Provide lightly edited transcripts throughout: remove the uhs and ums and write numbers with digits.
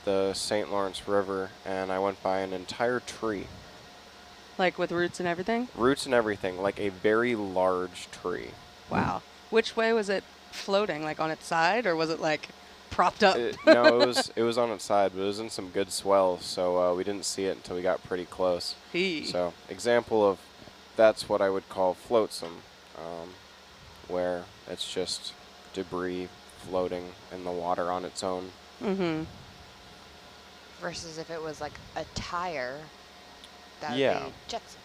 the St. Lawrence River, and I went by an entire tree. Like with roots and everything? Roots and everything, like a very large tree. Wow. Which way was it floating? Like on its side, or was it like propped up? No, it was on its side, but it was in some good swells, so we didn't see it until we got pretty close. So, example of that's what I would call floatsome, where it's just debris floating in the water on its own. Mm-hmm. Versus if it was like a tire, that would Yeah. be jetsam.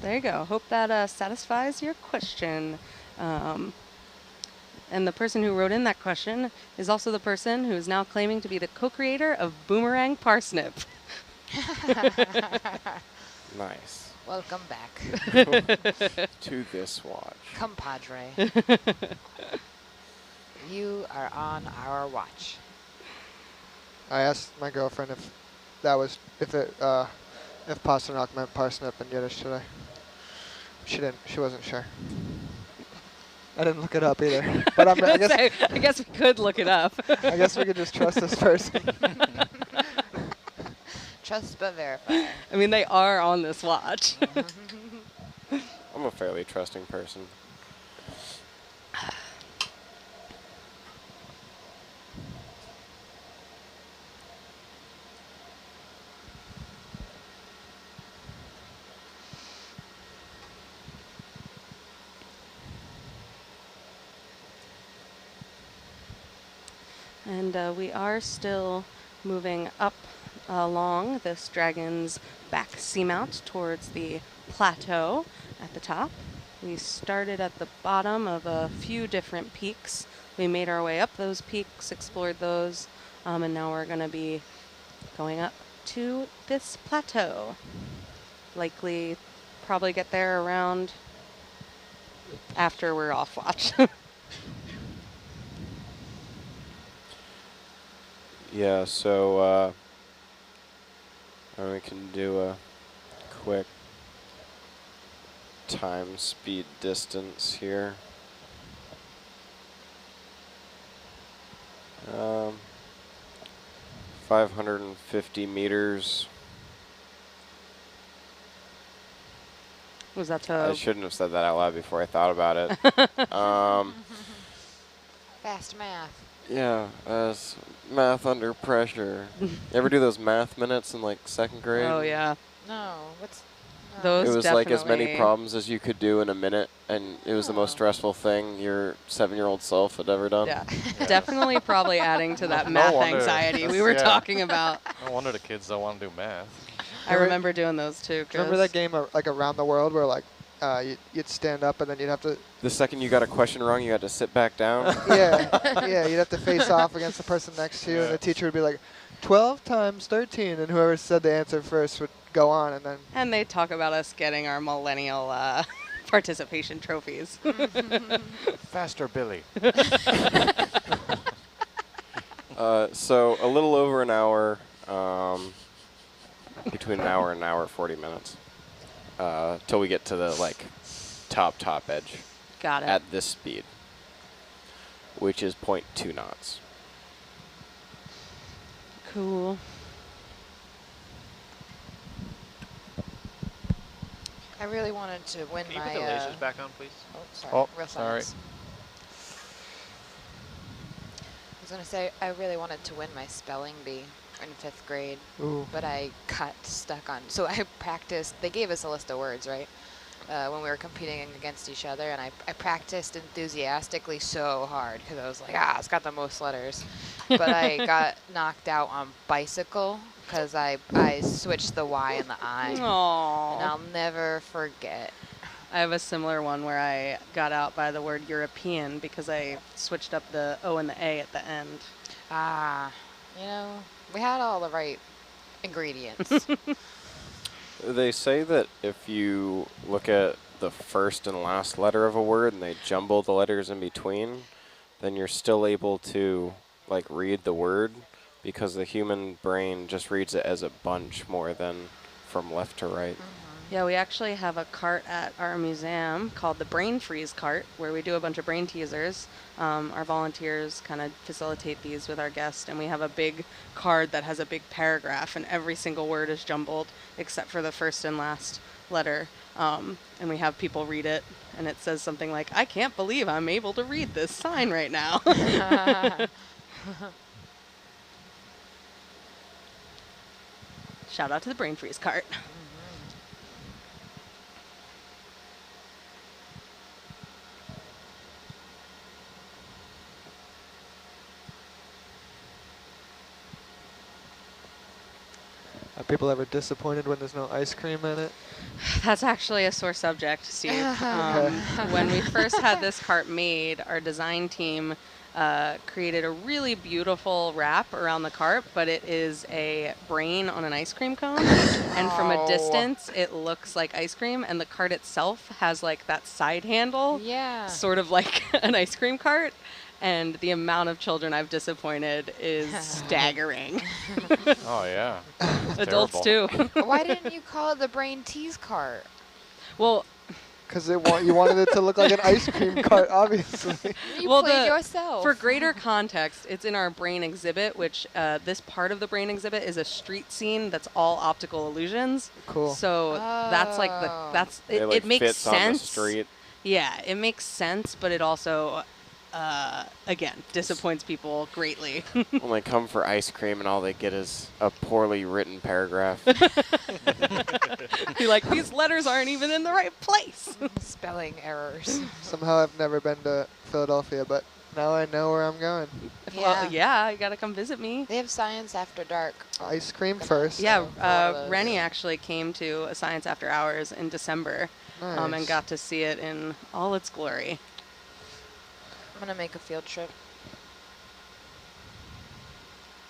There you go. Hope that satisfies your question. And the person who wrote in that question is also the person who is now claiming to be the co-creator of Boomerang Parsnip. Nice. Welcome back. To this watch. Compadre. You are on our watch. I asked my girlfriend if Pasternak meant parsnip in Yiddish today. She wasn't sure. I didn't look it up either. But I guess we could look it up. I guess we could just trust this person. Trust but verify. I mean, they are on this watch. I'm a fairly trusting person. And we are still moving up along this dragon's back seamount towards the plateau at the top. We started at the bottom of a few different peaks. We made our way up those peaks, explored those, and now we're going to be going up to this plateau. Likely probably get there around after we're off watch. Yeah, so we can do a quick time, speed, distance here. 550 meters. Was that I shouldn't have said that out loud before I thought about it. Fast math. Yeah, as math under pressure. You ever do those math minutes in like 2nd grade? Oh, yeah. No, what's... No. Those It was like as many definitely- problems as you could do in a minute, and it was the most stressful thing your 7-year-old self had ever done. Yeah, definitely probably adding to that No math wonder. anxiety we were Yeah. talking about. No wonder the kids don't want to do math. I remember doing those too. Remember that game like Around the World where like you'd stand up and then you'd have to... The second you got a question wrong, you had to sit back down. yeah, you'd have to face off against the person next to you, and the teacher would be like, 12 times 13, and whoever said the answer first would go on, and then... And they talk about us getting our millennial participation trophies. Faster, Billy. So a little over an hour, between an hour and an hour 40 minutes, till we get to the like top edge. Got it. At this speed, which is 0.2 knots. Cool. I really wanted to win Can you my... put the lasers back on, please? Oh, sorry. Oh, Real sorry. silence. I was going to say, I really wanted to win my spelling bee in 5th grade, Ooh. but I got stuck on... So I practiced... They gave us a list of words, right? When we were competing against each other, and I practiced enthusiastically so hard because I was like, it's got the most letters. But I got knocked out on bicycle because I switched the Y and the I. And Aww. I'll never forget. I have a similar one where I got out by the word European because I switched up the O and the A at the end. You know, we had all the right ingredients. They say that if you look at the first and last letter of a word and they jumble the letters in between, then you're still able to like read the word because the human brain just reads it as a bunch more than from left to right. Yeah, we actually have a cart at our museum called the Brain Freeze Cart, where we do a bunch of brain teasers. Our volunteers kind of facilitate these with our guests, and we have a big card that has a big paragraph, and every single word is jumbled except for the first and last letter. And we have people read it, and it says something like, "I can't believe I'm able to read this sign right now." Shout out to the Brain Freeze Cart. Are people ever disappointed when there's no ice cream in it? That's actually a sore subject, Steve. When we first had this cart made, our design team created a really beautiful wrap around the cart, but it is a brain on an ice cream cone. And from a distance, it looks like ice cream, and the cart itself has like that side handle, sort of like an ice cream cart. And the amount of children I've disappointed is staggering. Oh, yeah. Adults too. Why didn't you call it the Brain Tease Cart? Well, Because you wanted it to look like an ice cream cart, obviously. You well, played yourself. For greater context, it's in our brain exhibit, which this part of the brain exhibit is a street scene that's all optical illusions. Cool. So that's like it like makes fits sense. on the street. Yeah, it makes sense, but it also again disappoints people greatly. When they come for ice cream and all they get is a poorly written paragraph. You're like, these letters aren't even in the right place. Spelling errors. Somehow I've never been to Philadelphia, but now I know where I'm going. Well, yeah, you gotta come visit me. They have Science After Dark. Ice cream first. Yeah, Rennie actually came to a Science After Hours in December, and Nice. got to see it in all its glory. I'm going to make a field trip.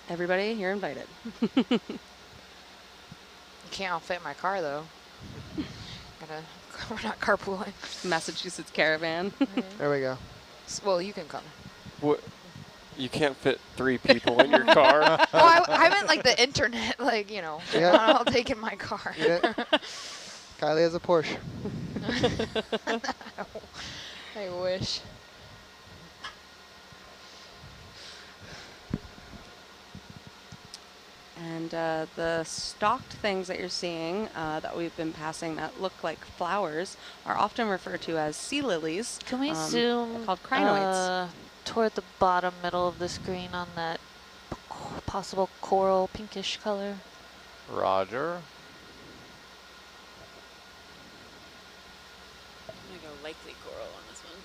Everybody, you're invited. You can't all fit in my car, though. We're not carpooling. Massachusetts Caravan. There we go. Well, you can come. What? You can't fit 3 people in your car? Oh, I meant like the internet, like, you know, Yeah. not all take in my car. Yeah. Kylie has a Porsche. I wish. And the stalked things that you're seeing that we've been passing that look like flowers are often referred to as sea lilies. Can we zoom called crinoids. toward the bottom middle of the screen on that possible coral pinkish color? Roger. I'm going to go likely coral on this one.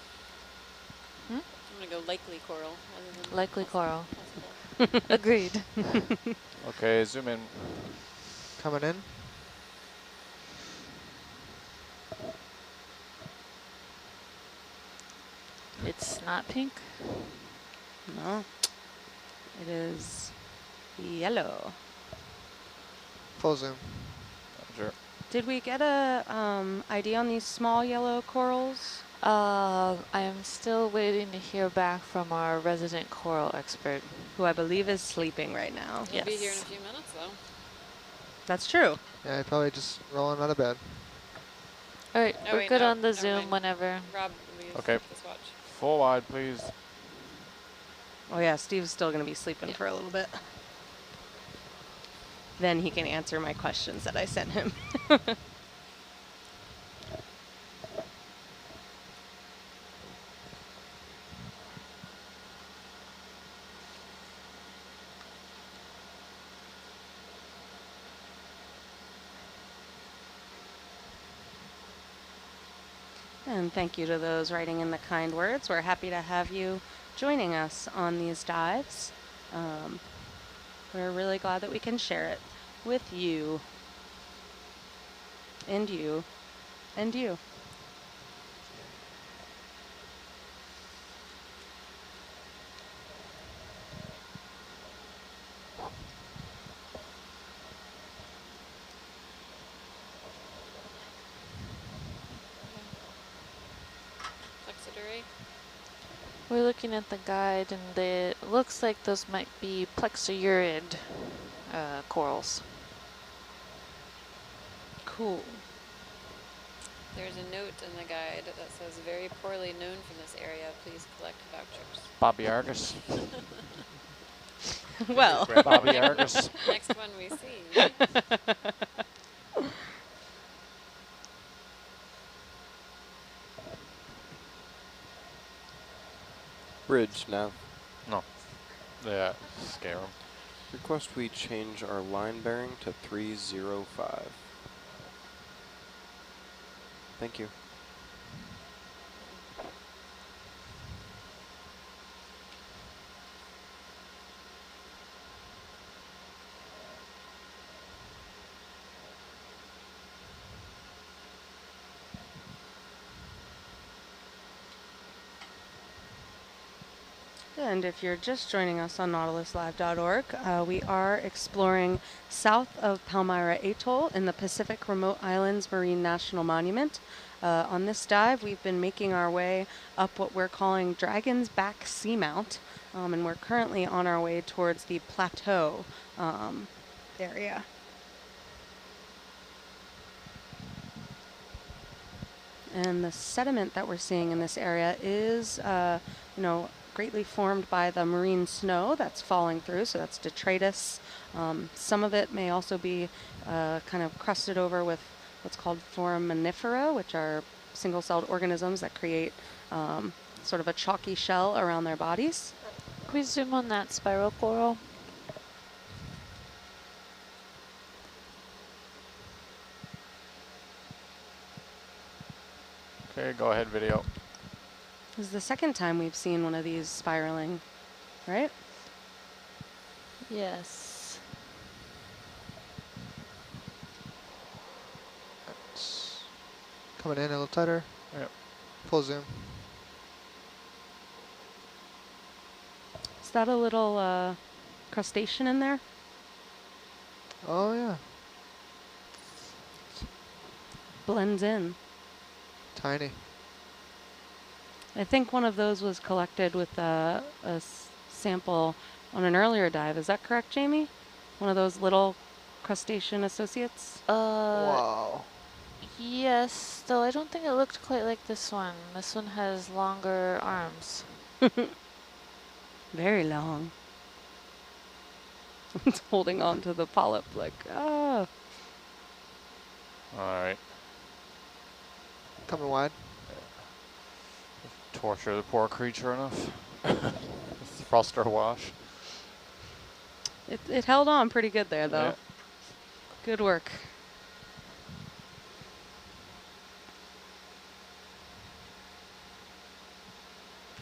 Hmm? I'm going to go likely coral rather than Likely coral. possible. Agreed. Okay, zoom in. Coming in. It's not pink. No, it is yellow. Full zoom. Roger. Did we get a ID on these small yellow corals? I am still waiting to hear back from our resident coral expert. Who I believe is sleeping right now. He'll be here in a Yes. few minutes, though. That's true. Yeah, probably just rolling out of bed. All right, Oh, we're wait, good no, on the never Zoom mind. whenever. Rob, we Okay. this watch. Full wide, please. Oh yeah, Steve's still going to be sleeping for a little bit. Then he can answer my questions that I sent him. And thank you to those writing in the kind words. We're happy to have you joining us on these dives. We're really glad that we can share it with you. And you. And you. Flexidury. We're looking at the guide, and it looks like those might be plexurid corals. Cool. There's a note in the guide that says, very poorly known from this area, please collect vouchers. Bobby Argus. Well. Grab Bobby Argus. Next one we see. Bridge nav. No. Yeah, scare him. Request we change our line bearing to 305. Thank you. And if you're just joining us on nautiluslive.org, we are exploring south of Palmyra Atoll in the Pacific Remote Islands Marine National Monument. On this dive, we've been making our way up what we're calling Dragon's Back Seamount, and we're currently on our way towards the plateau area. And the sediment that we're seeing in this area is, greatly formed by the marine snow that's falling through, so that's detritus. Some of it may also be kind of crusted over with what's called foraminifera, which are single-celled organisms that create sort of a chalky shell around their bodies. Can we zoom on that spiral coral? Okay, go ahead, video. This is the second time we've seen one of these spiraling, right? Yes. It's coming in a little tighter. Yep. Full zoom. Is that a little crustacean in there? Oh yeah. Blends in. Tiny. I think one of those was collected with a sample on an earlier dive. Is that correct, Jamie? One of those little crustacean associates? Wow. Yes, though I don't think it looked quite like this one. This one has longer arms. Very long. It's holding on to the polyp like, ah. All right. Coming wide. Torture the poor creature enough. Thruster wash. It held on pretty good there, though. Yeah. Good work.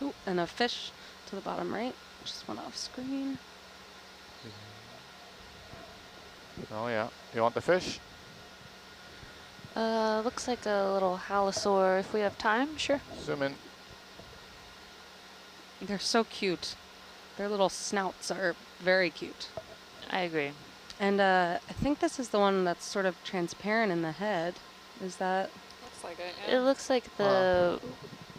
Ooh, and a fish to the bottom right. Just went off screen. Oh yeah. You want the fish? Looks like a little halosaur. If we have time, sure. Zoom in. They're so cute. Their little snouts are very cute. I agree. And I think this is the one that's sort of transparent in the head. Is that? Looks like it, It yeah. looks like the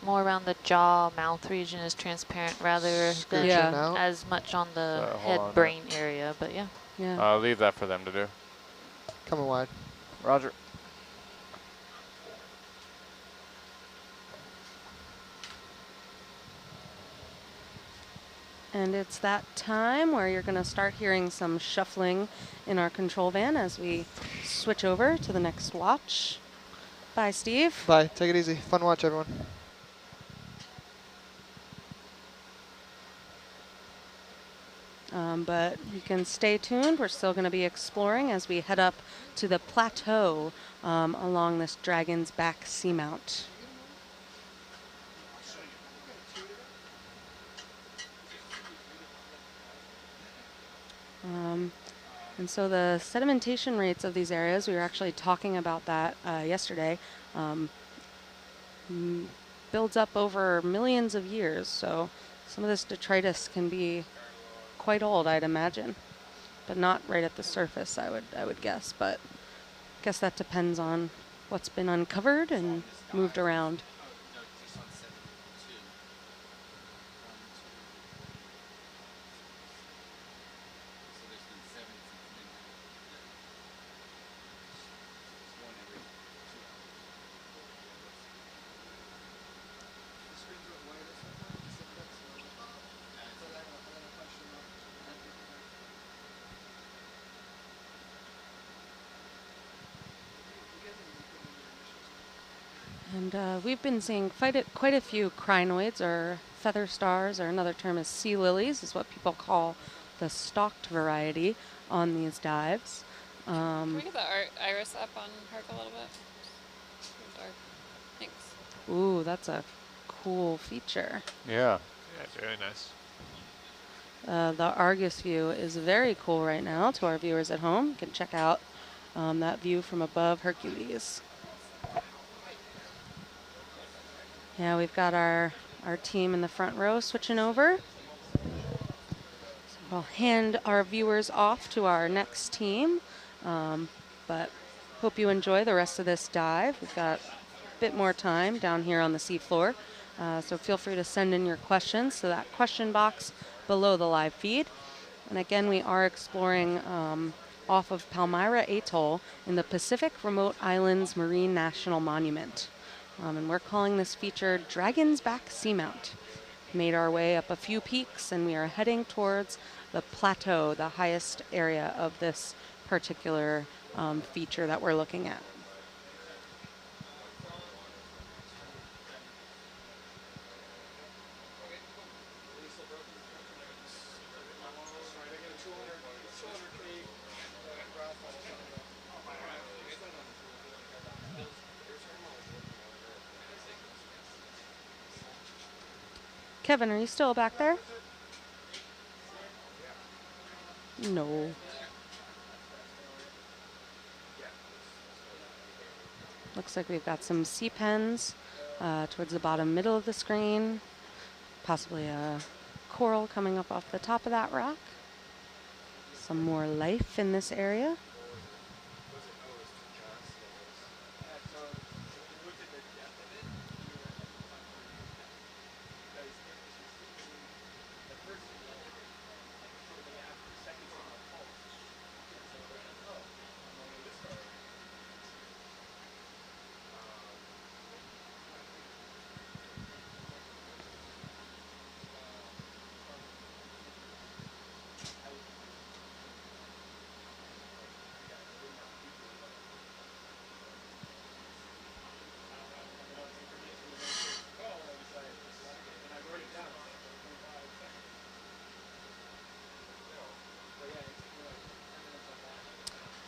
more around the jaw, mouth region is transparent rather than Yeah. Out. as much on the hold head on. brain area, but yeah. Yeah. Leave that for them to do. Coming wide. Roger. And it's that time where you're going to start hearing some shuffling in our control van as we switch over to the next watch. Bye, Steve. Bye. Take it easy. Fun watch, everyone. But you can stay tuned. We're still going to be exploring as we head up to the plateau along this Dragon's Back Seamount. And so the sedimentation rates of these areas, we were actually talking about that yesterday, builds up over millions of years. So some of this detritus can be quite old, I'd imagine, but not right at the surface, I would guess. But I guess that depends on what's been uncovered and moved around. And we've been seeing quite a few crinoids, or feather stars, or another term is sea lilies, is what people call the stalked variety on these dives. Can we get the iris up on Herc a little bit? Dark. Thanks. Ooh, that's a cool feature. Yeah. Yeah, it's really nice. The Argus view is very cool right now to our viewers at home. You can check out that view from above Hercules. Yeah, we've got our team in the front row switching over. So we'll hand our viewers off to our next team, but hope you enjoy the rest of this dive. We've got a bit more time down here on the seafloor, so feel free to send in your questions to that question box below the live feed. And again, we are exploring off of Palmyra Atoll in the Pacific Remote Islands Marine National Monument. And we're calling this feature Dragon's Back Seamount. Made our way up a few peaks, and we are heading towards the plateau, the highest area of this particular feature that we're looking at. Kevin, are you still back there? No. Looks like we've got some sea pens towards the bottom middle of the screen. Possibly a coral coming up off the top of that rock. Some more life in this area.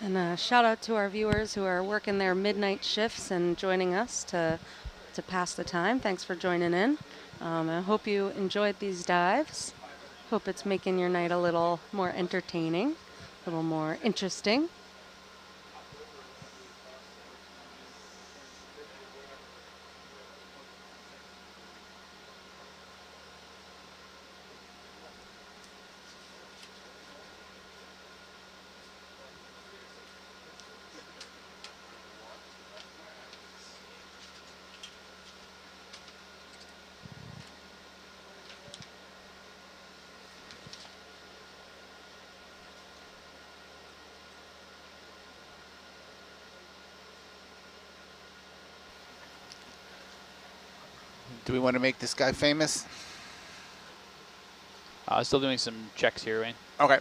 And a shout out to our viewers who are working their midnight shifts and joining us to pass the time. Thanks for joining in. I hope you enjoyed these dives. Hope it's making your night a little more entertaining, a little more interesting. Do we want to make this guy famous? Still doing some checks here, Wayne. Okay.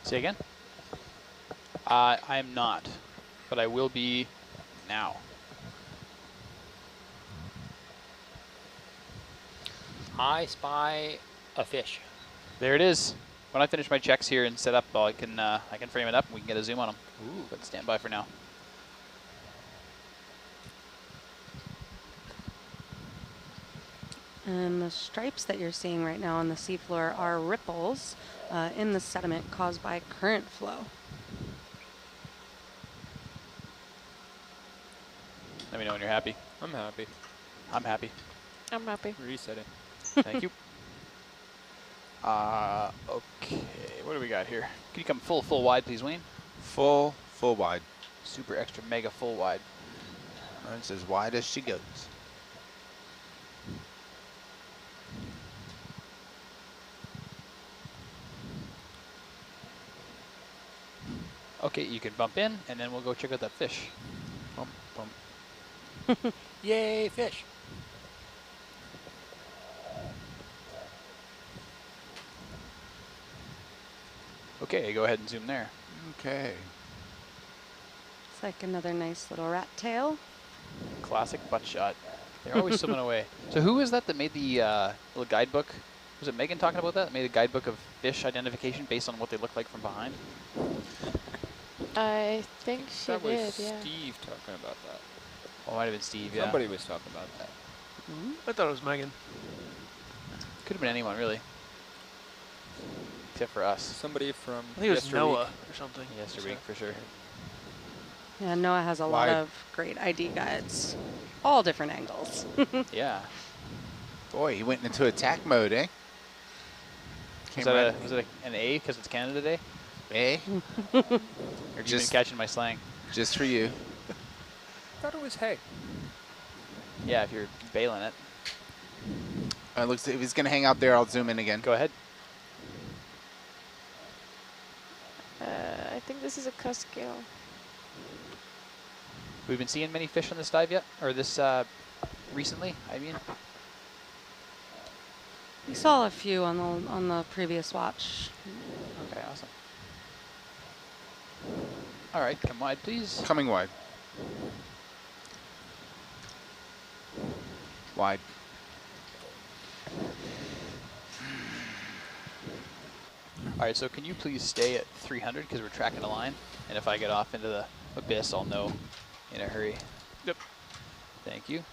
Say again? I am not, but I will be now. I spy a fish. There it is. When I finish my checks here and set up, I can frame it up and we can get a zoom on them. Ooh, but stand by for now. And the stripes that you're seeing right now on the seafloor are ripples in the sediment caused by current flow. Let me know when you're happy. I'm happy. I'm happy. I'm happy. Resetting. Thank you. Okay, what do we got here? Can you come full wide, please, Wayne? Full wide. Super extra mega full wide. It's as wide as she goes. Okay, you can bump in, and then we'll go check out that fish. Bump, bump. Yay, fish. Okay, go ahead and zoom there. Okay. It's like another nice little rat tail. Classic butt shot. They're always swimming away. So who is that made the little guidebook? Was it Megan talking about that? Made a guidebook of fish identification based on what they look like from behind? I think she That did, was yeah. Steve talking about that. Oh, it might have been Steve, yeah. Somebody was talking about that. I thought it was Megan. Could have been anyone, really. Except for us. Somebody from I think it was Yester Noah Week. or something. Yesterweek, for sure. Yeah, Noah has a lot Wide. of great ID guides. All different angles. Yeah. Boy, he went into attack mode, eh? Was Came right- it an A because it's Canada Day? Eh? Or have you been Just- catching my slang? Just for you. I thought it was hay. Yeah, if you're bailing it. Looks if he's gonna hang out there, I'll zoom in again. Go ahead. I think this is a cuskeel. We've been seeing many fish on this dive yet? Or this, recently, I mean? We saw a few on the previous watch. Okay, awesome. All right, come wide, please. Coming wide. Wide. All right, so can you please stay at 300 because we're tracking a line, and if I get off into the abyss, I'll know in a hurry. Yep. Thank you.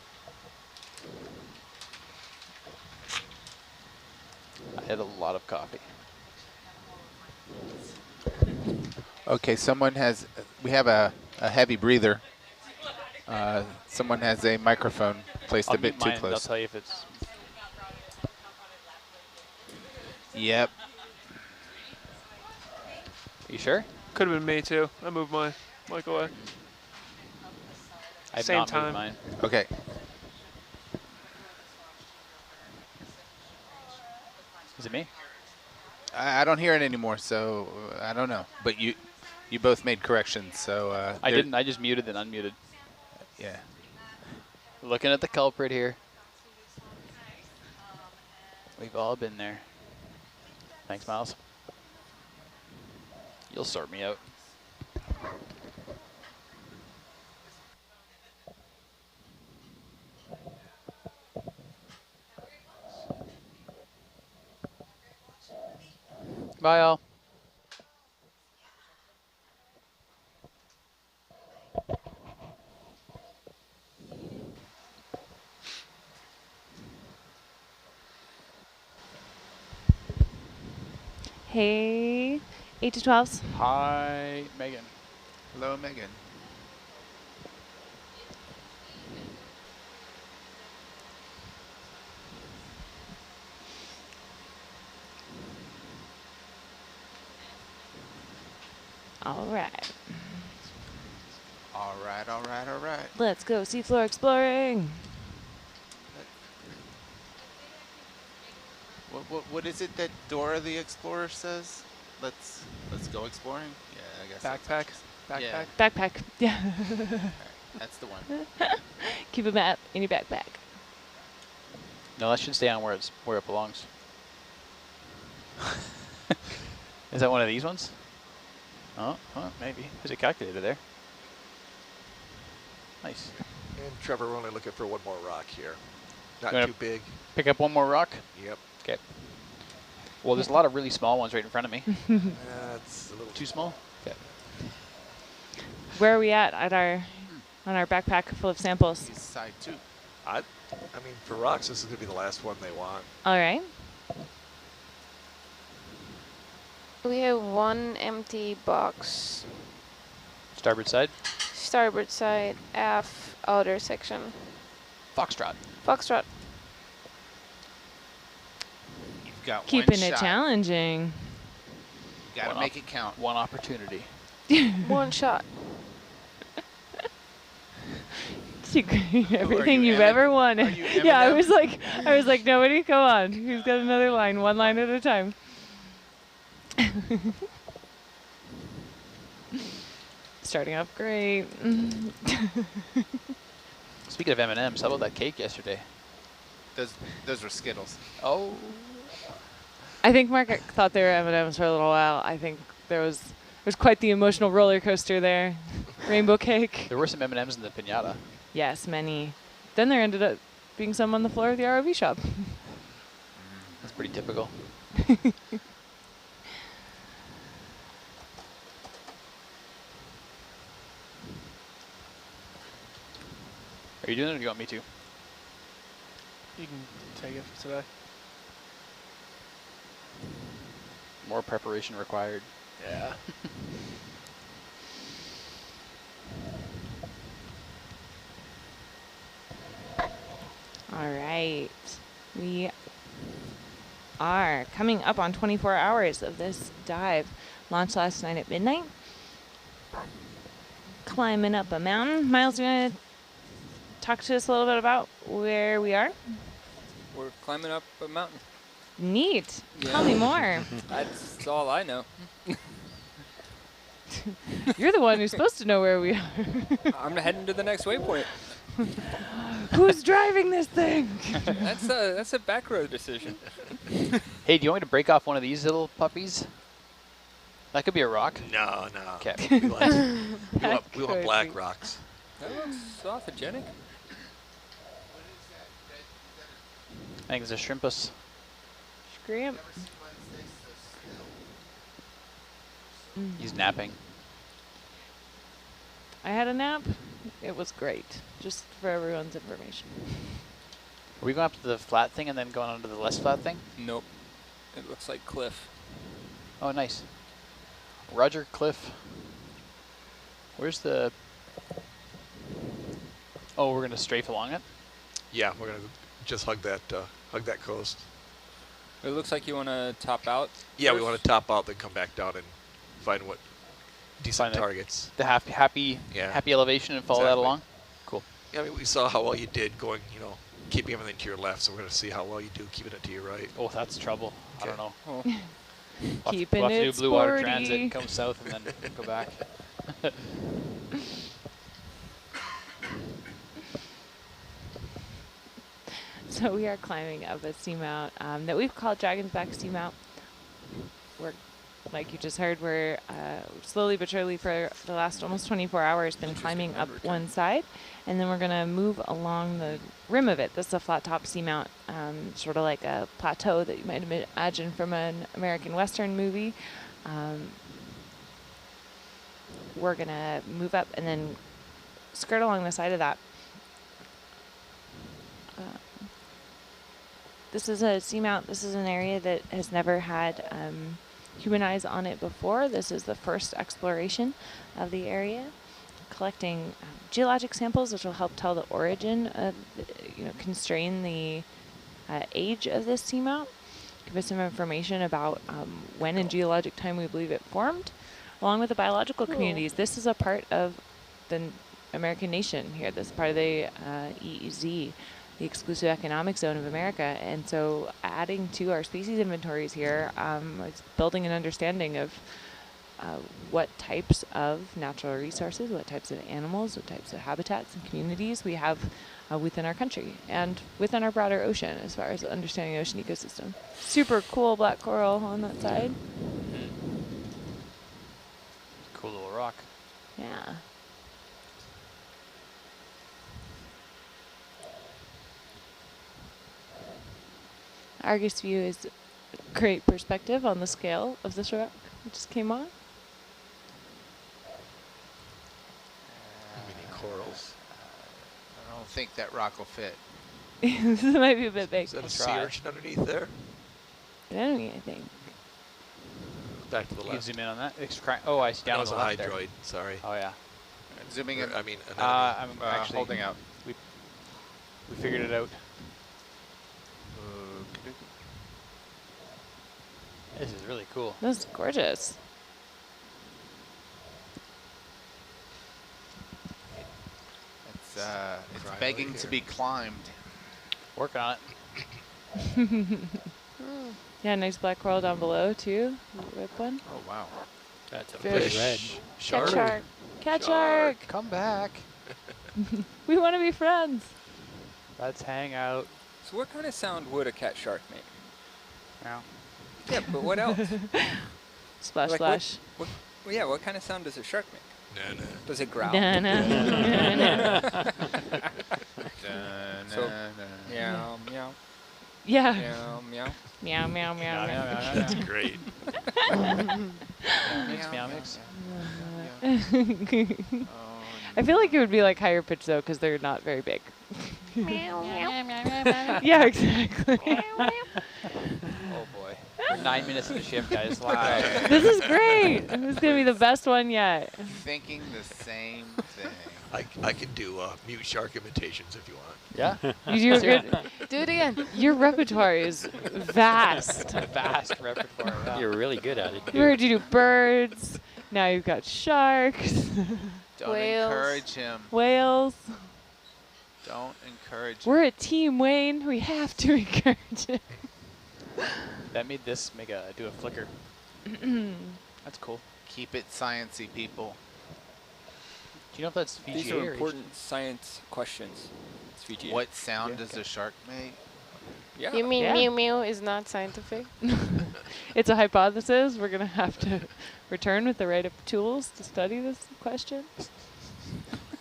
I had a lot of coffee. Okay, someone has, we have a heavy breather. Someone has a microphone placed I'll a bit mute too mine, close. I'll tell you if it's... Yep. You sure? Could have been me too. I moved my mic away. I've Same not time. moved mine. Okay. Is it me? I don't hear it anymore, so I don't know. But you both made corrections, so I didn't. I just muted and unmuted. Yeah. Looking at the culprit here. We've all been there. Thanks, Miles. You'll sort me out. Bye, all. Hey, 8 to 12s. Hi, Megan. Hello, Megan. All right. All right, all right, all right. Let's go seafloor exploring. What is it that Dora the Explorer says? Let's go exploring. Yeah, I guess. Backpack. Backpack. Yeah. Backpack. Yeah. Right, that's the one. Keep a map in your backpack. No, that should stay on where it belongs. Is that one of these ones? Oh, maybe. There's a calculator there. Nice. And Trevor, we're only looking for one more rock here. Not Gonna too big. Pick up one more rock? Yep. Okay. Well, there's a lot of really small ones right in front of me. That's a little Too small? Okay. Where are we at on our backpack full of samples? East side too. I mean, for rocks, this is going to be the last one they want. All right. We have one empty box. Starboard side? Starboard side, aft, outer section. Foxtrot. Foxtrot. You've got Keeping one it shot. challenging. You gotta make it count. One opportunity. One shot. Everything you've ever wanted. Yeah, I was like, nobody, come on. Who's got another line? One line at a time. Starting off great. Speaking of M&Ms, how about that cake yesterday? Those were Skittles. Oh. I think Mark thought they were M&Ms for a little while. I think There's quite the emotional roller coaster there. Rainbow cake. There were some M&Ms in the piñata. Yes, many. Then there ended up being some on the floor of the ROV shop. That's pretty typical. Are you doing it or do you want me to? You can take it for today. More preparation required. Yeah. All right. We are coming up on 24 hours of this dive. Launched last night at midnight. Climbing up a mountain. Miles, you want to talk to us a little bit about where we are? We're climbing up a mountain. Neat. Tell me more. That's all I know. You're the one who's supposed to know where we are. I'm heading to the next waypoint. Who's driving this thing? That's a back road decision. Hey, do you want me to break off one of these little puppies? That could be a rock. No. Okay. We want black rocks. That looks autogenic. I think it's a shrimpus. Scrimp. He's napping. I had a nap. It was great. Just for everyone's information. Are we going up to the flat thing and then going on to the less flat thing? Nope. It looks like cliff. Oh, nice. Roger, Cliff. Where's the... Oh, we're going to strafe along it? Yeah, we're gonna just hug that coast. It looks like you want to top out. Yeah, we first? want to top out, then come back down and find what decent Find targets. The happy elevation and follow that Exactly. along? Cool. Yeah, I mean, we saw how well you did going, keeping everything to your left, so we're gonna see how well you do keeping it to your right. Oh, that's trouble. I don't know. Oh. Keeping we'll have to it do Blue Water sporty. Transit and come south and then go back. So we are climbing up a seamount that we've called Dragon's Back Seamount. We're, like you just heard, we're slowly but surely for the last almost 24 hours been climbing up one side, and then we're going to move along the rim of it. This is a flat top seamount, sort of like a plateau that you might imagine from an American Western movie. We're going to move up and then skirt along the side of that. This is a seamount. This is an area that has never had human eyes on it before. This is the first exploration of the area, collecting geologic samples, which will help tell the origin of, constrain the age of this seamount, give us some information about when in geologic time we believe it formed, along with the biological communities. This is a part of the American nation here. This is part of the EEZ, the Exclusive Economic Zone of America. And so adding to our species inventories here, it's building an understanding of what types of natural resources, what types of animals, what types of habitats and communities we have within our country and within our broader ocean as far as understanding the ocean ecosystem. Super cool black coral on that side. Cool little rock. Yeah. Argus view is a great perspective on the scale of this rock that just came on. Mini corals. I don't think that rock will fit. This might be a bit big. Is that a sea urchin underneath there? I think. Back to the You can left. zoom in on that. Oh, I see down That on was the a left hydroid, there. sorry. Oh, yeah. Zooming in. I mean, I'm actually holding out. We figured it out. This is really cool. This is gorgeous. It's begging to be climbed. Working on it. Yeah, nice black coral down below too. Whip one. Oh wow. That's a Fish. red. Cat shark. Cat shark. Come back. We want to be friends. Let's hang out. So what kind of sound would a cat shark make? Meow. Yeah, but what else? Splash, Like splash. Well, yeah, what kind of sound does a shark make? No. Does it growl? No, no. So, meow, meow. Yeah. Meow, meow. Meow, meow, meow, meow. That's great. Meow mix. I feel like it would be like higher pitch though, because they're not very big. Yeah, exactly. Oh boy. We're 9 minutes into shift, guys. Live. This is great. This is gonna be the best one yet. Thinking the same thing. I can do mute shark imitations if you want. Yeah. You do good. Do it again. Your repertoire is vast. Vast repertoire. Yeah. You're really good at it. We heard you do birds. Now you've got sharks. Don't Whales. encourage him. Whales. Don't encourage him. We're a team, Wayne. We have to encourage him. That made this do a flicker. That's cool. Keep it sciencey, people. Do you know if that's VGA These or are important science questions. It's VGA. What sound does a shark make? Yeah. You mean Yeah. mew mew is not scientific? It's a hypothesis. We're going to have to return with the right of tools to study this question.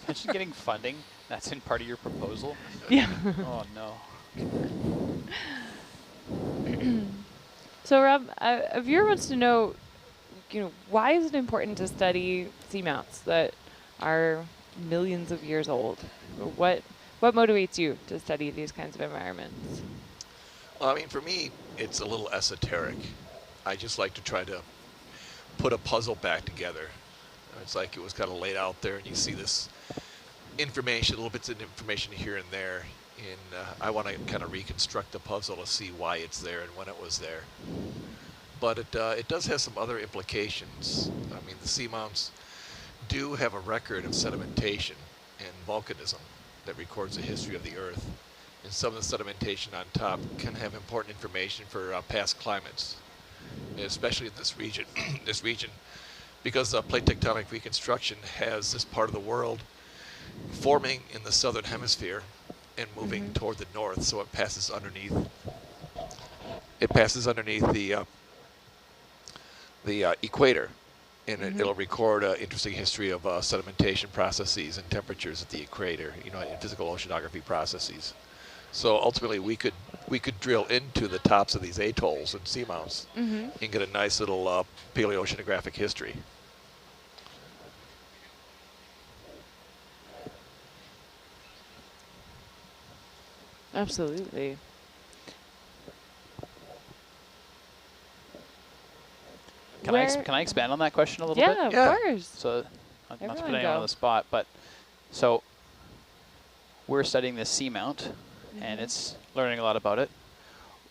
Imagine getting funding. That's in part of your proposal. Yeah. Oh no. So Rob, a viewer wants to know, why is it important to study seamounts that are millions of years old? What motivates you to study these kinds of environments? Well, I mean, for me, it's a little esoteric. I just like to try to put a puzzle back together. It's like it was kind of laid out there, and you see this information, little bits of information here and there, and I want to kind of reconstruct the puzzle to see why it's there and when it was there. But it does have some other implications. I mean, the seamounts do have a record of sedimentation and volcanism that records the history of the Earth. And some of the sedimentation on top can have important information for past climates, especially in this region. Because plate tectonic reconstruction has this part of the world forming in the southern hemisphere and moving toward the north, so it passes underneath. It passes underneath the equator, and it'll record interesting history of sedimentation processes and temperatures at the equator, and physical oceanography processes. So ultimately, we could drill into the tops of these atolls and seamounts and get a nice little paleoceanographic history. Absolutely. Can I expand on that question a little Yeah, bit? of course. So, not to put Everyone anyone go. on the spot, but so we're studying this seamount, and it's learning a lot about it.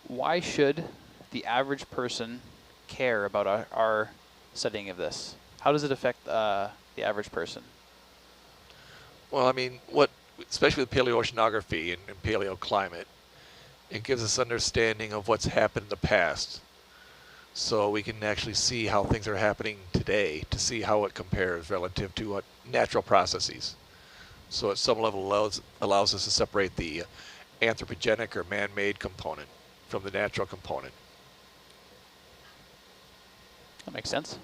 Why should the average person care about our studying of this? How does it affect the average person? Well, I mean, especially with paleoceanography and paleoclimate, it gives us understanding of what's happened in the past. So we can actually see how things are happening today to see how it compares relative to natural processes. So at some level allows us to separate the anthropogenic or man-made component from the natural component. That makes sense.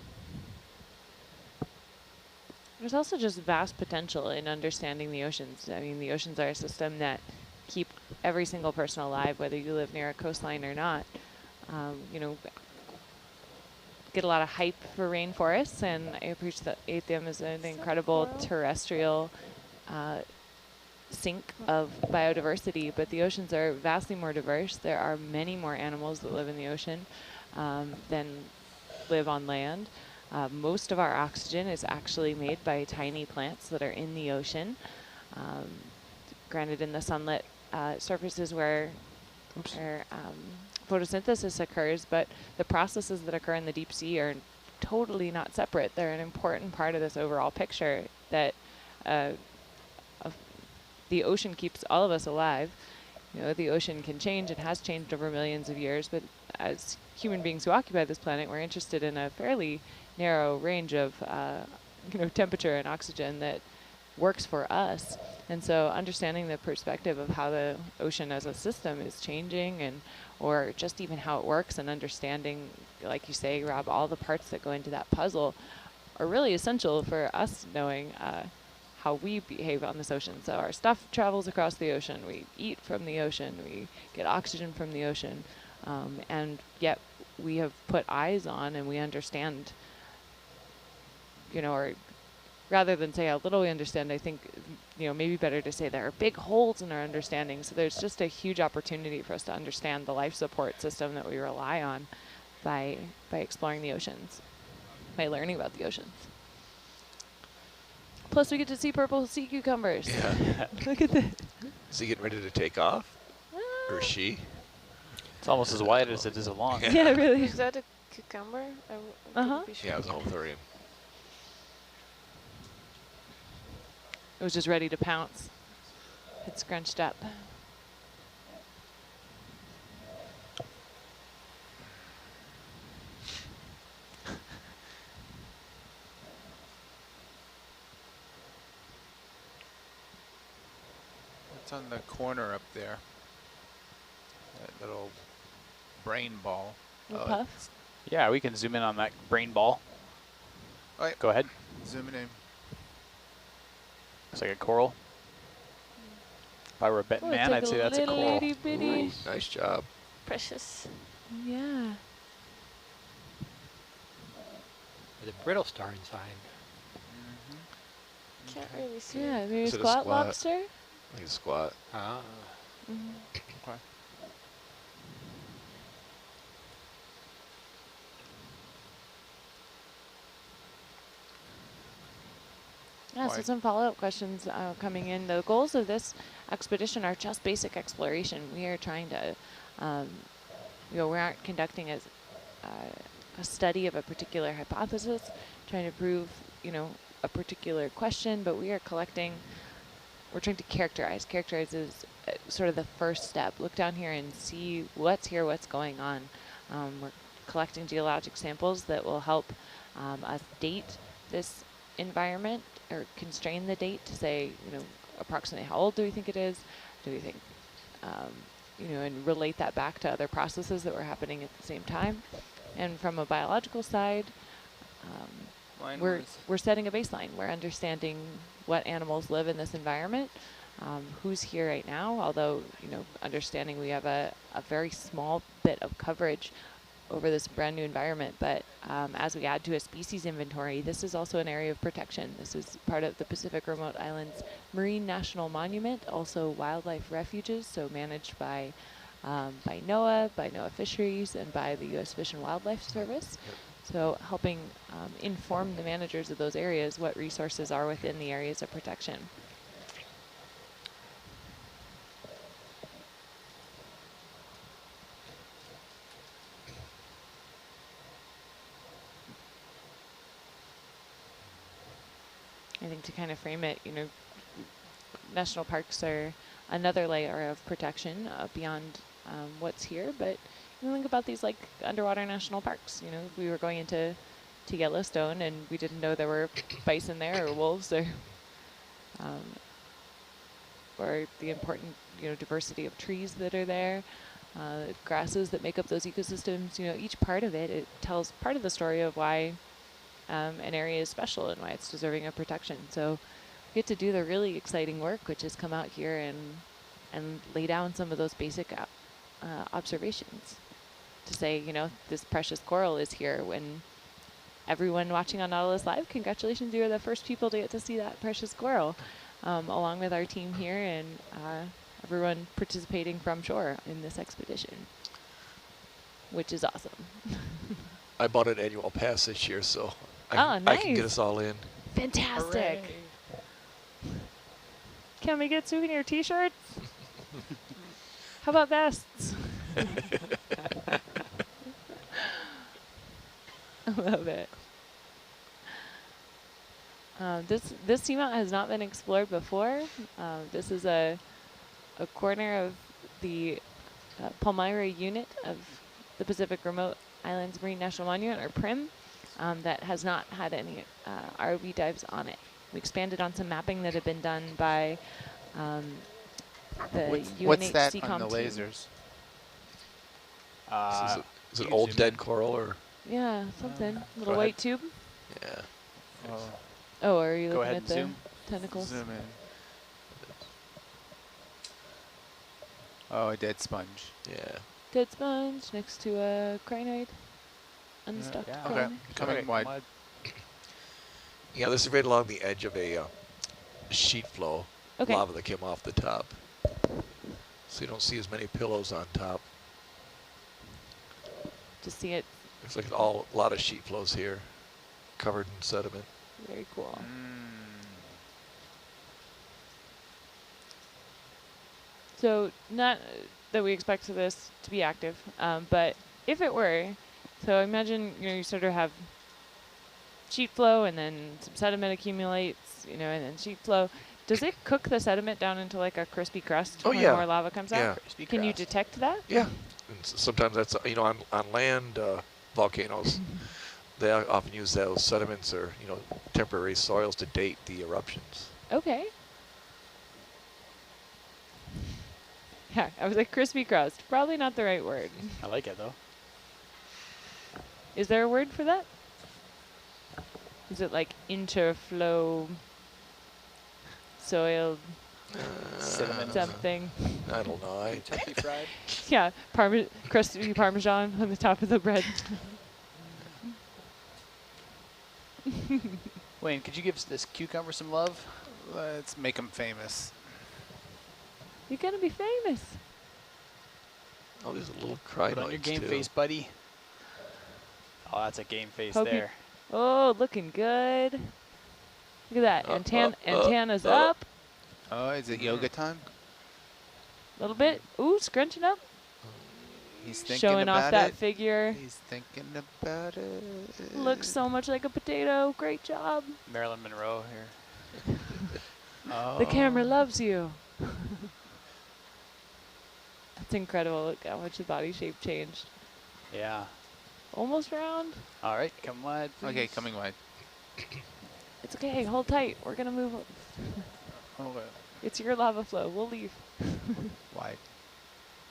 There's also just vast potential in understanding the oceans. I mean, the oceans are a system that keep every single person alive, whether you live near a coastline or not. Get a lot of hype for rainforests, and I appreciate them as an incredible terrestrial sink of biodiversity, but the oceans are vastly more diverse. There are many more animals that live in the ocean than live on land. Most of our oxygen is actually made by tiny plants that are in the ocean. Granted, in the sunlit surfaces where photosynthesis occurs, but the processes that occur in the deep sea are totally not separate. They're an important part of this overall picture that the ocean keeps all of us alive. The ocean can change. It has changed over millions of years, but as human beings who occupy this planet, we're interested in a fairly narrow range of temperature and oxygen that works for us. And so understanding the perspective of how the ocean as a system is changing, or just even how it works, and understanding like you say, Rob, all the parts that go into that puzzle are really essential for us knowing how we behave on this ocean. So our stuff travels across the ocean. We eat from the ocean. We get oxygen from the ocean. And yet we have put eyes on and we understand, or rather than say how little we understand, I think, maybe better to say there are big holes in our understanding. So there's just a huge opportunity for us to understand the life support system that we rely on by exploring the oceans, by learning about the oceans. Plus we get to see purple sea cucumbers. Yeah. Look at this. Is he getting ready to take off? Or she? It's almost as wide as it is long. Yeah, really. Is that a cucumber? I couldn't be sure. Yeah, it was a Hothurium. It was just ready to pounce. It's scrunched up. What's on the corner up there? That little brain ball. Little puff? Yeah, we can zoom in on that brain ball. All right. Go ahead. Zoom in. Looks like a coral. If I were a betting man, I'd say that's a coral. Nice job. Precious. Yeah. With a brittle star inside. Can't really see. Yeah, maybe Is it a squat squat? lobster? Like a squat. Ah. Okay. Yeah, so some follow-up questions coming in. The goals of this expedition are just basic exploration. We are trying to, we aren't conducting a study of a particular hypothesis, trying to prove, a particular question, but we are collecting, we're trying to characterize. Characterize is sort of the first step. Look down here and see what's here, what's going on. We're collecting geologic samples that will help us date this environment, or constrain the date to say, approximately how old do we think it is? Do we think, and relate that back to other processes that were happening at the same time. And from a biological side, we're setting a baseline. We're understanding what animals live in this environment, who's here right now, although, understanding we have a very small bit of coverage over this brand new environment, but as we add to a species inventory, this is also an area of protection. This is part of the Pacific Remote Islands Marine National Monument, also wildlife refuges, so managed by NOAA, by NOAA Fisheries, and by the U.S. Fish and Wildlife Service. So helping inform the managers of those areas what resources are within the areas of protection. I think to kind of frame it, national parks are another layer of protection beyond what's here. But think about these like underwater national parks. We were going into Yellowstone and we didn't know there were bison there or wolves or the important diversity of trees that are there, grasses that make up those ecosystems. Each part of it tells part of the story of why an area is special and why it's deserving of protection. So we get to do the really exciting work, which is come out here and lay down some of those basic observations to say, this precious coral is here. When everyone watching on Nautilus Live, congratulations, you're the first people to get to see that precious coral, along with our team here and everyone participating from shore in this expedition, which is awesome. I bought an annual pass this year, so nice. I can get us all in. Fantastic. Hooray. Can we get souvenir t-shirts? How about vests? I love it. This seamount has not been explored before. This is a corner of the Palmyra unit of the Pacific Remote Islands Marine National Monument, or PRIM, that has not had any ROV dives on it. We expanded on some mapping that had been done by the what's that UNHCOM on the team. lasers? Is it old dead coral or? Yeah, something. Little Go white ahead. tube. Yeah. Oh, are you Go looking ahead at and the zoom. tentacles? Zoom in. Oh, a dead sponge. Yeah. Dead sponge next to a crinoid. Unstuck Yeah. Okay, crinoid. coming wide. Yeah, this is right along the edge of a sheet flow Okay. lava that came off the top. So you don't see as many pillows on top. To see it. Looks like a lot of sheet flows here, covered in sediment. Very cool. So not that we expect this to be active, but if it were, so imagine you sort of have sheet flow and then some sediment accumulates, and then sheet flow. Does it cook the sediment down into like a crispy crust when more lava comes out? Crispy Can you detect that? Yeah. And sometimes that's, on land volcanoes, they often use those sediments or, temporary soils to date the eruptions. Okay. Yeah, I was like crispy crust. Probably not the right word. I like it though. Is there a word for that? Is it like interflow soil something? I don't know. Kentucky fried? Yeah, crusty Parmesan on the top of the bread. Wayne, could you give this cucumber some love? Let's make him famous. You're gonna be famous. Oh, there's a little crinoids Put on your game too. face, buddy. Oh, that's a game face Hope there. Oh, looking good. Look at that. Antenna's up. Oh, is it yoga time? A little bit. Ooh, scrunching up. He's thinking Showing about off that it. figure. He's thinking about it. Looks so much like a potato. Great job. Marilyn Monroe here. The camera loves you. That's incredible. Look how much the body shape changed. Yeah. Almost round. All right, come wide, please. Okay, coming wide. It's okay. Hold tight. We're going to move. Okay. It's your lava flow. We'll leave. Wide.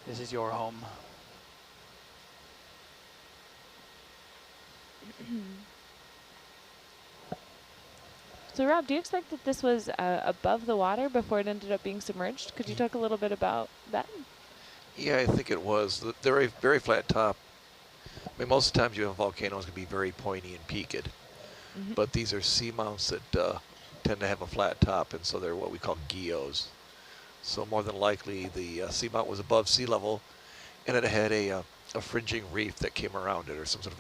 This is your home. So, Rob, do you expect that this was above the water before it ended up being submerged? Could you talk a little bit about that? Yeah, I think it was. They're a very flat top. I mean, most of the times you have volcanoes can be very pointy and peaked. But these are seamounts that tend to have a flat top, and so they're what we call geos. So more than likely, the seamount was above sea level, and it had a fringing reef that came around it, or some sort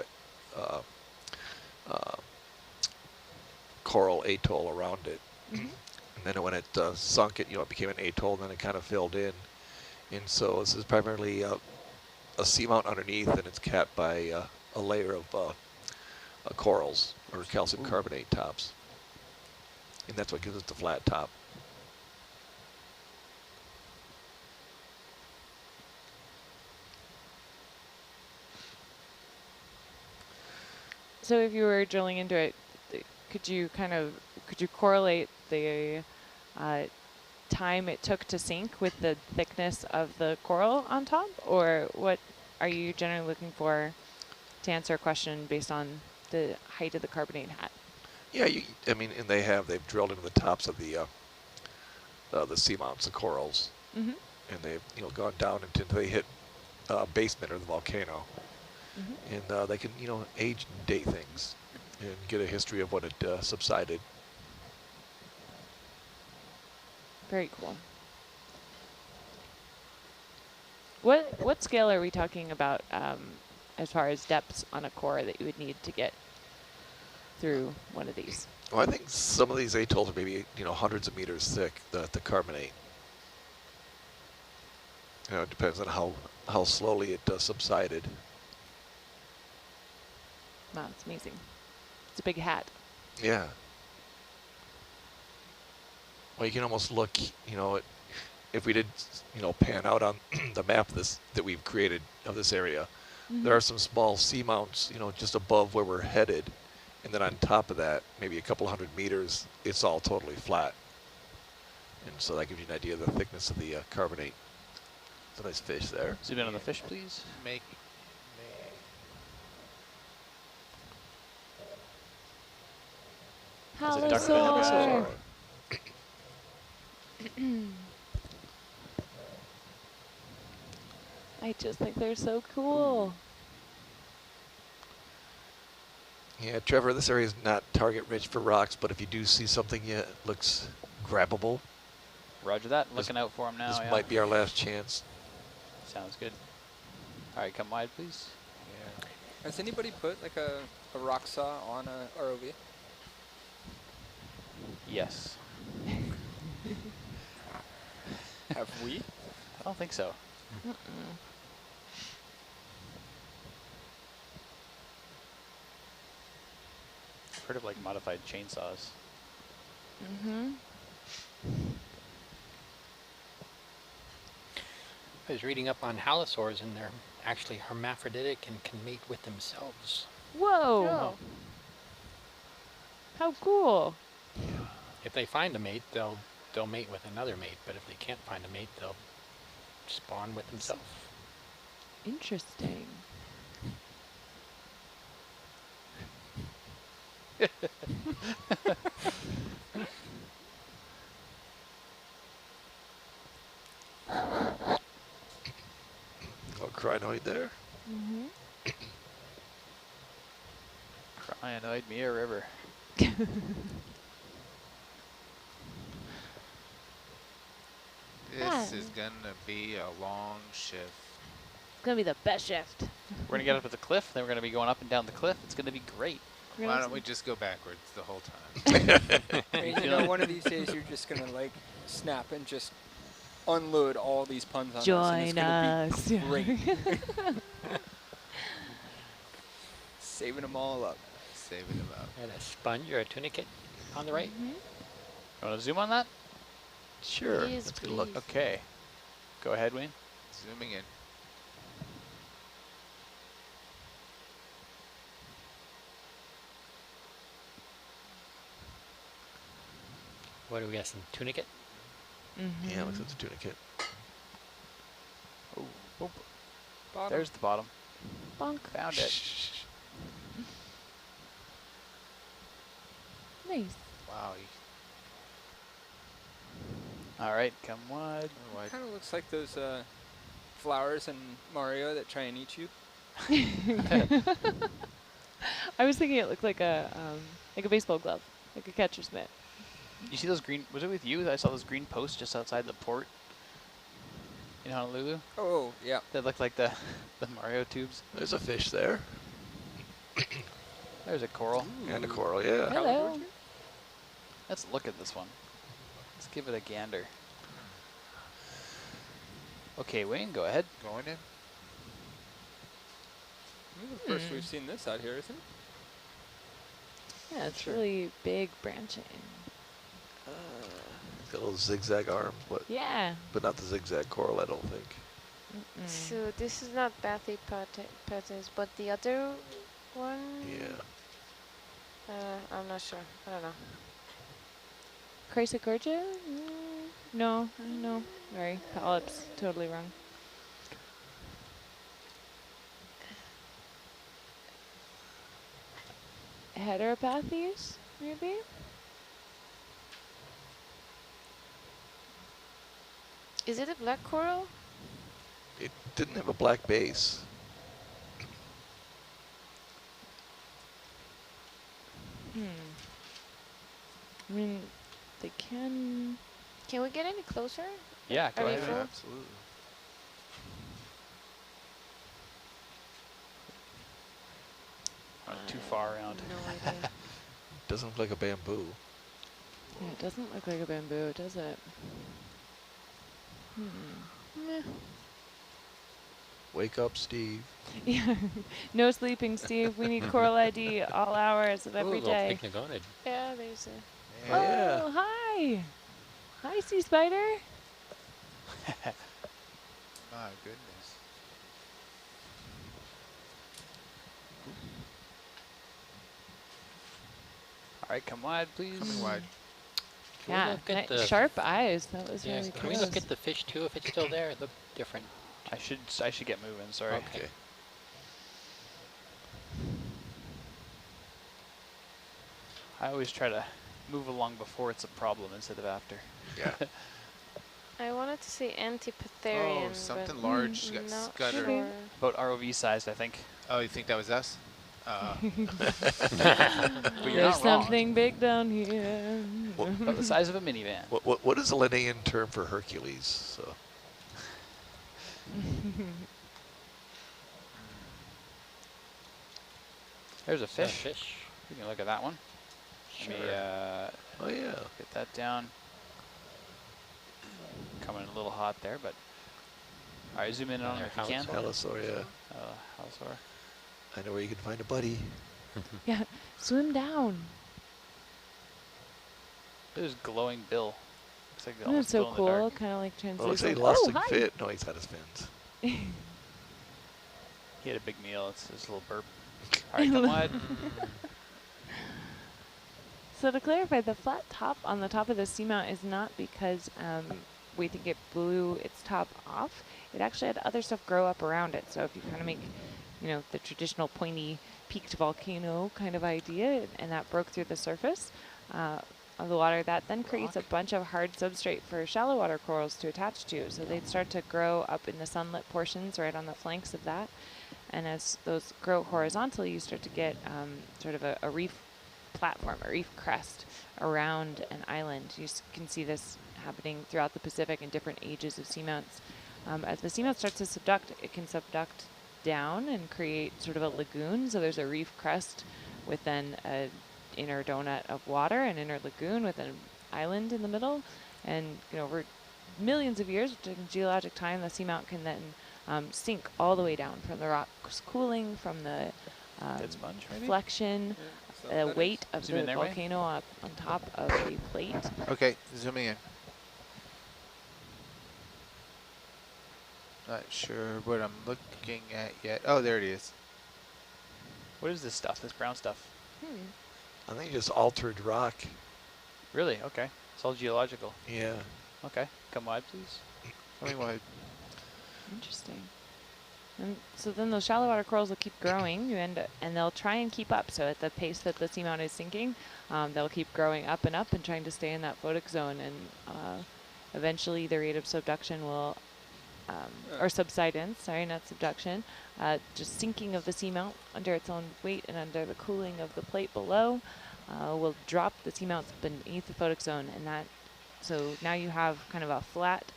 of coral atoll around it. And then when it sunk, it became an atoll, and then it kind of filled in. And so this is primarily a seamount underneath, and it's capped by a layer of corals or calcium carbonate tops. And that's what gives it the flat top. So if you were drilling into it, could you correlate the time it took to sink with the thickness of the coral on top? Or what are you generally looking for to answer a question based on the height of the carbonate hat? Yeah, and they've drilled into the tops of the seamounts, the corals, and they've gone down until they hit basement of the volcano, and they can age and date things and get a history of when it subsided. Very cool. What scale are we talking about as far as depths on a core that you would need to get through one of these? Well, I think some of these atolls are maybe hundreds of meters thick. The carbonate. It depends on how slowly it subsided. Wow, it's amazing. It's a big hat. Yeah. Well, you can almost look, if we did, pan out on the map that we've created of this area, there are some small seamounts, just above where we're headed. And then on top of that, maybe a couple 100 meters, it's all totally flat. And so that gives you an idea of the thickness of the carbonate. It's a nice fish there. Zoom in on the fish, please. There's a duck fin guy. I just think they're so cool. Yeah, Trevor, this area is not target rich for rocks, but if you do see something that looks grabbable, Roger that. Looking out for him now. this Yeah. might be our last chance. Sounds good. All right, come wide, please. Yeah. Has anybody put like a rock saw on a ROV? Yes. Have we? I don't think so. Heard of like modified chainsaws. I was reading up on halosaurs, and they're actually hermaphroditic and can mate with themselves. Whoa! Oh. How cool! If they find a mate, they'll mate with another mate. But if they can't find a mate, they'll spawn with themselves. Interesting. Oh, crinoid there. Crinoid me a river. This is gonna be a long shift. It's gonna be the best shift. We're gonna get up at the cliff, then we're gonna be going up and down the cliff. It's gonna be great. Why don't we just go backwards the whole time? You know, one of these days you're just gonna like snap and just unload all these puns on us. Join And us. it's gonna be great. Saving them all up. Saving them up. And a sponge or a tunicate on the right. You wanna zoom on that? Sure. Please, Let's get a look. please. Okay. Go ahead, Wayne. Zooming in. What do we got? Some tunicate? Yeah, looks like the tunicate. Oh, oh. Bottom. There's the bottom. Bonk. Found it. Nice. Wow. All right, come wide. Kind of looks like those flowers in Mario that try and eat you. I was thinking it looked like a baseball glove, like a catcher's mitt. You see those green? Was it with you? I saw those green posts just outside the port in Honolulu. Oh, yeah. That looked like the Mario tubes. There's a fish there. There's a coral. And a coral, yeah. Hello. Let's look at this one. Let's give it a gander. Okay, Wayne, go ahead. Going in. This is the first we've seen this out here, isn't it? Yeah, it's really big branching. Got little zigzag arms, but Yeah. but not the zigzag coral, I don't think. So this is not Bathy patterns, but the other one? Yeah. I'm not sure. I don't know. Chrysogorgia? No, no. Sorry, polyps. Totally wrong. Heteropathes, maybe? Is it a black coral? It didn't have a black base. I mean, they can... Can we get any closer? Yeah, go Are we ahead. full? Absolutely. Not too far around. No idea. Doesn't look like a bamboo. Yeah, it doesn't look like a bamboo, does it? Meh. Wake up, Steve. Yeah. No sleeping, Steve. We need coral ID all hours of every day. Yeah, there's a... Oh, hi. Hi, sea spider. My goodness. All right, come wide, please. Coming wide. Yeah, look at nice the- sharp eyes. That was Yeah, really can cool. we look at the fish too if it's still there? It looked different. I should get moving. Sorry. Okay. I always try to move along before it's a problem instead of after. Yeah. I wanted to say Antipitherian, Oh, something but large got not scuttered. sure. About ROV sized, I think. Oh, you think that was us? But you're There's not wrong. something big down here. About the size of a minivan. What is the Linnaean term for Hercules? So. There's a fish. We can look at that one. Sure. Let me, Oh yeah. get that down. Coming a little hot there, but all right, zoom in on it if you can. Halosaur, yeah. Halosaur. I know where you can find a buddy. Yeah, swim down. There's glowing bill. Looks like Isn't it almost so glow in the cool? dark. Kind of like Well, looks like translucent. he lost Oh, a hi. fit. No, he's had his fins. He had a big meal. It's his little burp. All right, come wide. So to clarify, the flat top on the top of the seamount is not because we think it blew its top off. It actually had other stuff grow up around it. So if you kind of make, you know, the traditional pointy peaked volcano kind of idea, and that broke through the surface of the water, that then creates a bunch of hard substrate for shallow water corals to attach to. So they'd start to grow up in the sunlit portions right on the flanks of that. And as those grow horizontally, you start to get sort of a reef platform, a reef crest around an island. You can see this happening throughout the Pacific in different ages of seamounts. As the seamount starts to subduct, it can subduct down and create sort of a lagoon. So there's a reef crest with then an inner donut of water, an inner lagoon with an island in the middle. And you know, over millions of years, in geologic time, the seamount can then sink all the way down from the rocks cooling, from the Dead sponge, maybe? flexion, the weight of Zoom in the there, Wayne. volcano up on top of the plate. Okay, zooming in. Not sure what I'm looking at yet. Oh, there it is. What is this stuff? This brown stuff? I think just altered rock. Really? Okay. It's all geological. Yeah. Okay. Come wide, please. Coming wide. Interesting. And so then those shallow water corals will keep growing, and they'll try and keep up. So at the pace that the seamount is sinking, they'll keep growing up and trying to stay in that photic zone. And eventually the rate of subduction will, or subsidence, sorry, not subduction, just sinking of the seamount under its own weight and under the cooling of the plate below will drop the seamounts beneath the photic zone. And that, so now you have kind of a flat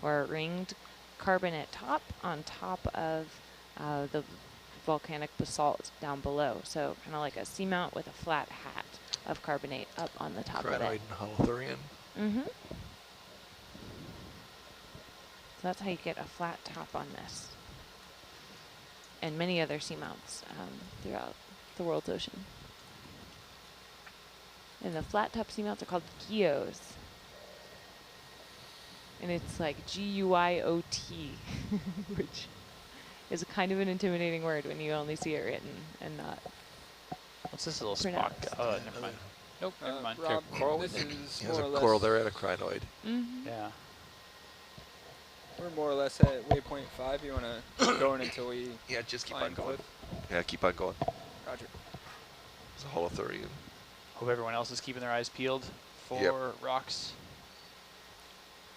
or ringed carbonate top on top of the volcanic basalt down below. So kind of like a seamount with a flat hat of carbonate up on the top of Crinoid it. and holothurian. Mm-hmm. So that's how you get a flat top on this. And many other seamounts throughout the world's ocean. And the flat top seamounts are called guyots. And it's like G-U-I-O-T, which is kind of an intimidating word when you only see it written and not. What's this little spot? pronounced. Oh, never mind. Nope, never mind. Rob, Coral this with is There's more or a less. coral there and a crinoid. Mm-hmm. Yeah. We're more or less at waypoint 5. You want to keep going until we. Yeah, just keep on find going. Cliff? Yeah, keep on going. Roger. It's a holothurian. Hope everyone else is keeping their eyes peeled for rocks.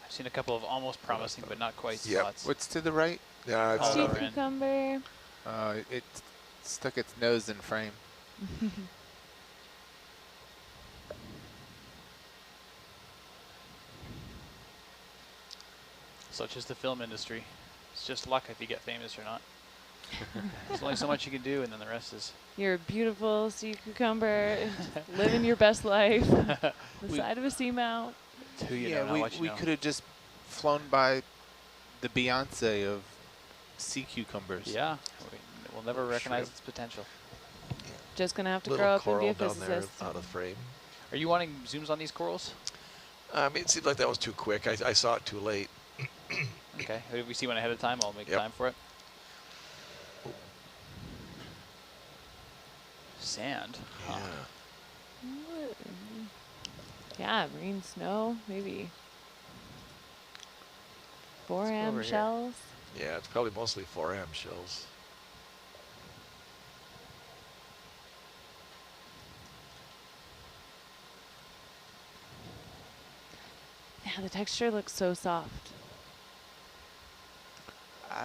I've seen a couple of almost promising, but not quite spots. What's to the right? Yeah, it's Oh, Sea we're in. cucumber. It stuck its nose in frame. Such is the film industry. It's just luck if you get famous or not. There's only so much you can do, and then the rest is. You're a beautiful sea cucumber, just living your best life. The side of a seamount. Who you know, Yeah, not what you we know. could have just flown by the Beyonce of sea cucumbers. Yeah, we'll never recognize Shrimp. its potential. Just gonna have to Little grow up and be coral a down there physicist. out of frame. Are you wanting zooms on these corals? It seemed like that was too quick. I saw it too late. Okay, if we see one ahead of time, I'll make Yep. time for it. Sand. Huh. Yeah, marine snow, maybe. go 4M over here. shells. Yeah, it's probably mostly 4M shells. Yeah, the texture looks so soft.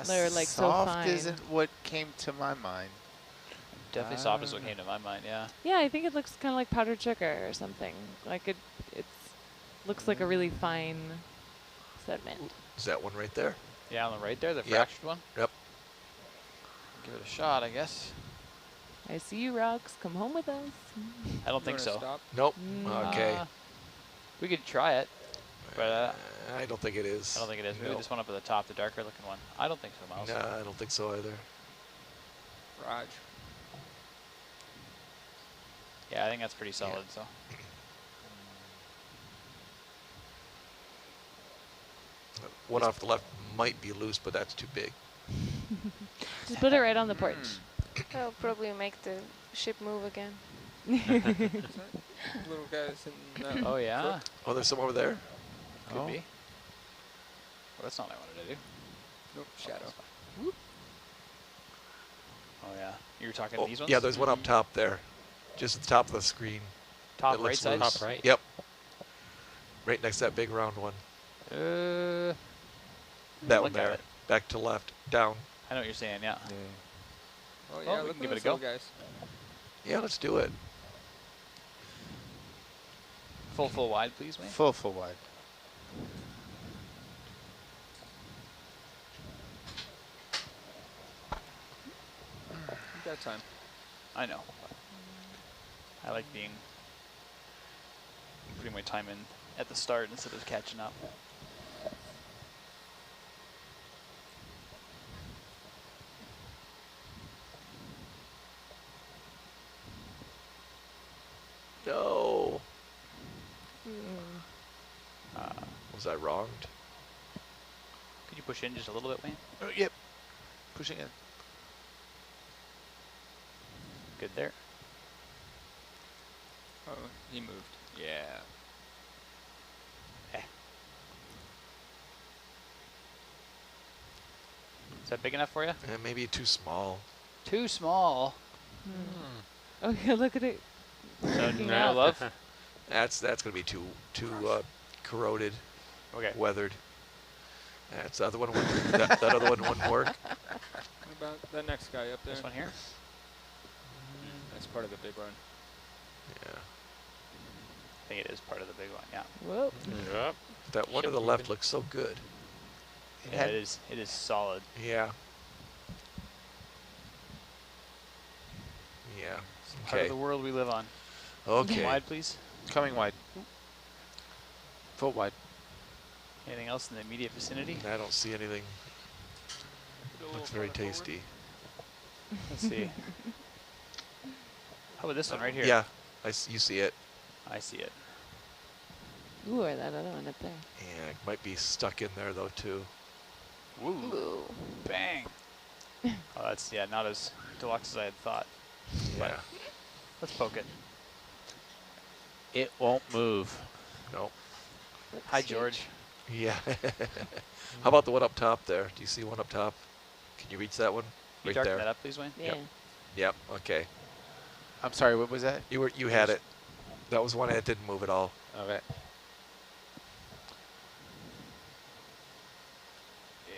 They're like so soft fine. isn't what came to my mind. Definitely soft is what came to my mind, yeah. Yeah, I think it looks kind of like powdered sugar or something. Like it's looks like a really fine sediment. Is that one right there? Yeah, on the right there, the Yep. fractured one. Yep. Give it a shot, I guess. I see you, rocks. Come home with us. I don't think so. Stop? Nope. Okay. We could try it, but I don't think it is. I don't think it is. Maybe No. this one up at the top, the darker looking one. I don't think so, Miles. Nah, I don't think so either. Raj. Yeah, I think that's pretty solid. So. One off the left might be loose, but that's too big. Just put it right on the porch. That'll probably make the ship move again. Little guys in Oh yeah. crook. Oh, there's some over there? Could be. Well, that's not what I wanted to do. Nope, shadow. Oh yeah. You were talking Oh, these ones? yeah, there's one up top there. Just at the top of the screen. Top It right looks side? loose. Top right? Yep. Right next to that big round one. That one look at there. it. Back to left. Down. I know what you're saying, yeah. Oh Oh, yeah, we look can at give it a those go. little guys. Yeah, let's do it. Full wide, please, mate. Full wide. You got time. I know. I like putting my time in at the start instead of catching up. No. Was I wronged? Could you push in just a little bit, Wayne? Oh, yep. Pushing in. Good there. Oh, he moved. Yeah. Is that big enough for you? Maybe too small. Too small. Oh yeah, look at it. So Freaking no out. love. That's gonna be too corroded, Okay. weathered. That's the other one. That other one wouldn't work. What about that next guy up there? This one here? That's part of the big one. Yeah. I think it is part of the big one, yeah. Whoa. Yep. That one to the left looks so good. Yeah, it is solid. Yeah. Yeah. Part of Okay. the world we live on. Okay. Wide, please. Coming wide. Full wide. Anything else in the immediate vicinity? I don't see anything. Looks very tasty. Let's see. How about this one right here? Yeah. You see it. I see it. Ooh, or that other one up there. Yeah, it might be stuck in there though too. Woo. Bang. Oh, that's, yeah, not as deluxe as I had thought. Yeah. Let's poke it. It won't move. No. Hi, George. Yeah. How about the one up top there? Do you see one up top? Can you reach that one? Can you Right darken there. that up, please, Wayne? Yeah. Yep. Okay. I'm sorry, what was that? You had it. That was one that didn't move at all. Okay.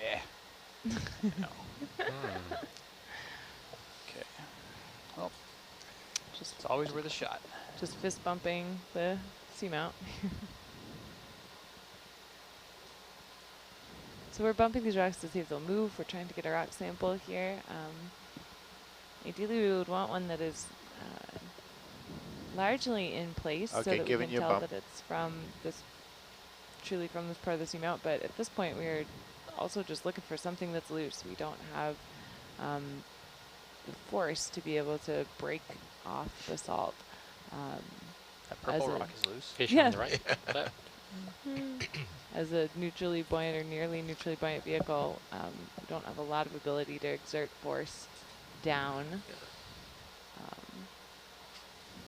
Yeah. No. Okay. Well, it's always worth a shot. Just fist bumping the seamount. So we're bumping these rocks to see if they'll move. We're trying to get a rock sample here. Ideally, we would want one that is largely in place, so Okay, that we giving can you a tell bump. that it's from this, truly from this part of the seamount. But at this point, we're also just looking for something that's loose. We don't have the force to be able to break off the salt. That purple as a- rock is loose. Fish Yeah. on the right. Left. As a neutrally buoyant or nearly neutrally buoyant vehicle, we don't have a lot of ability to exert force down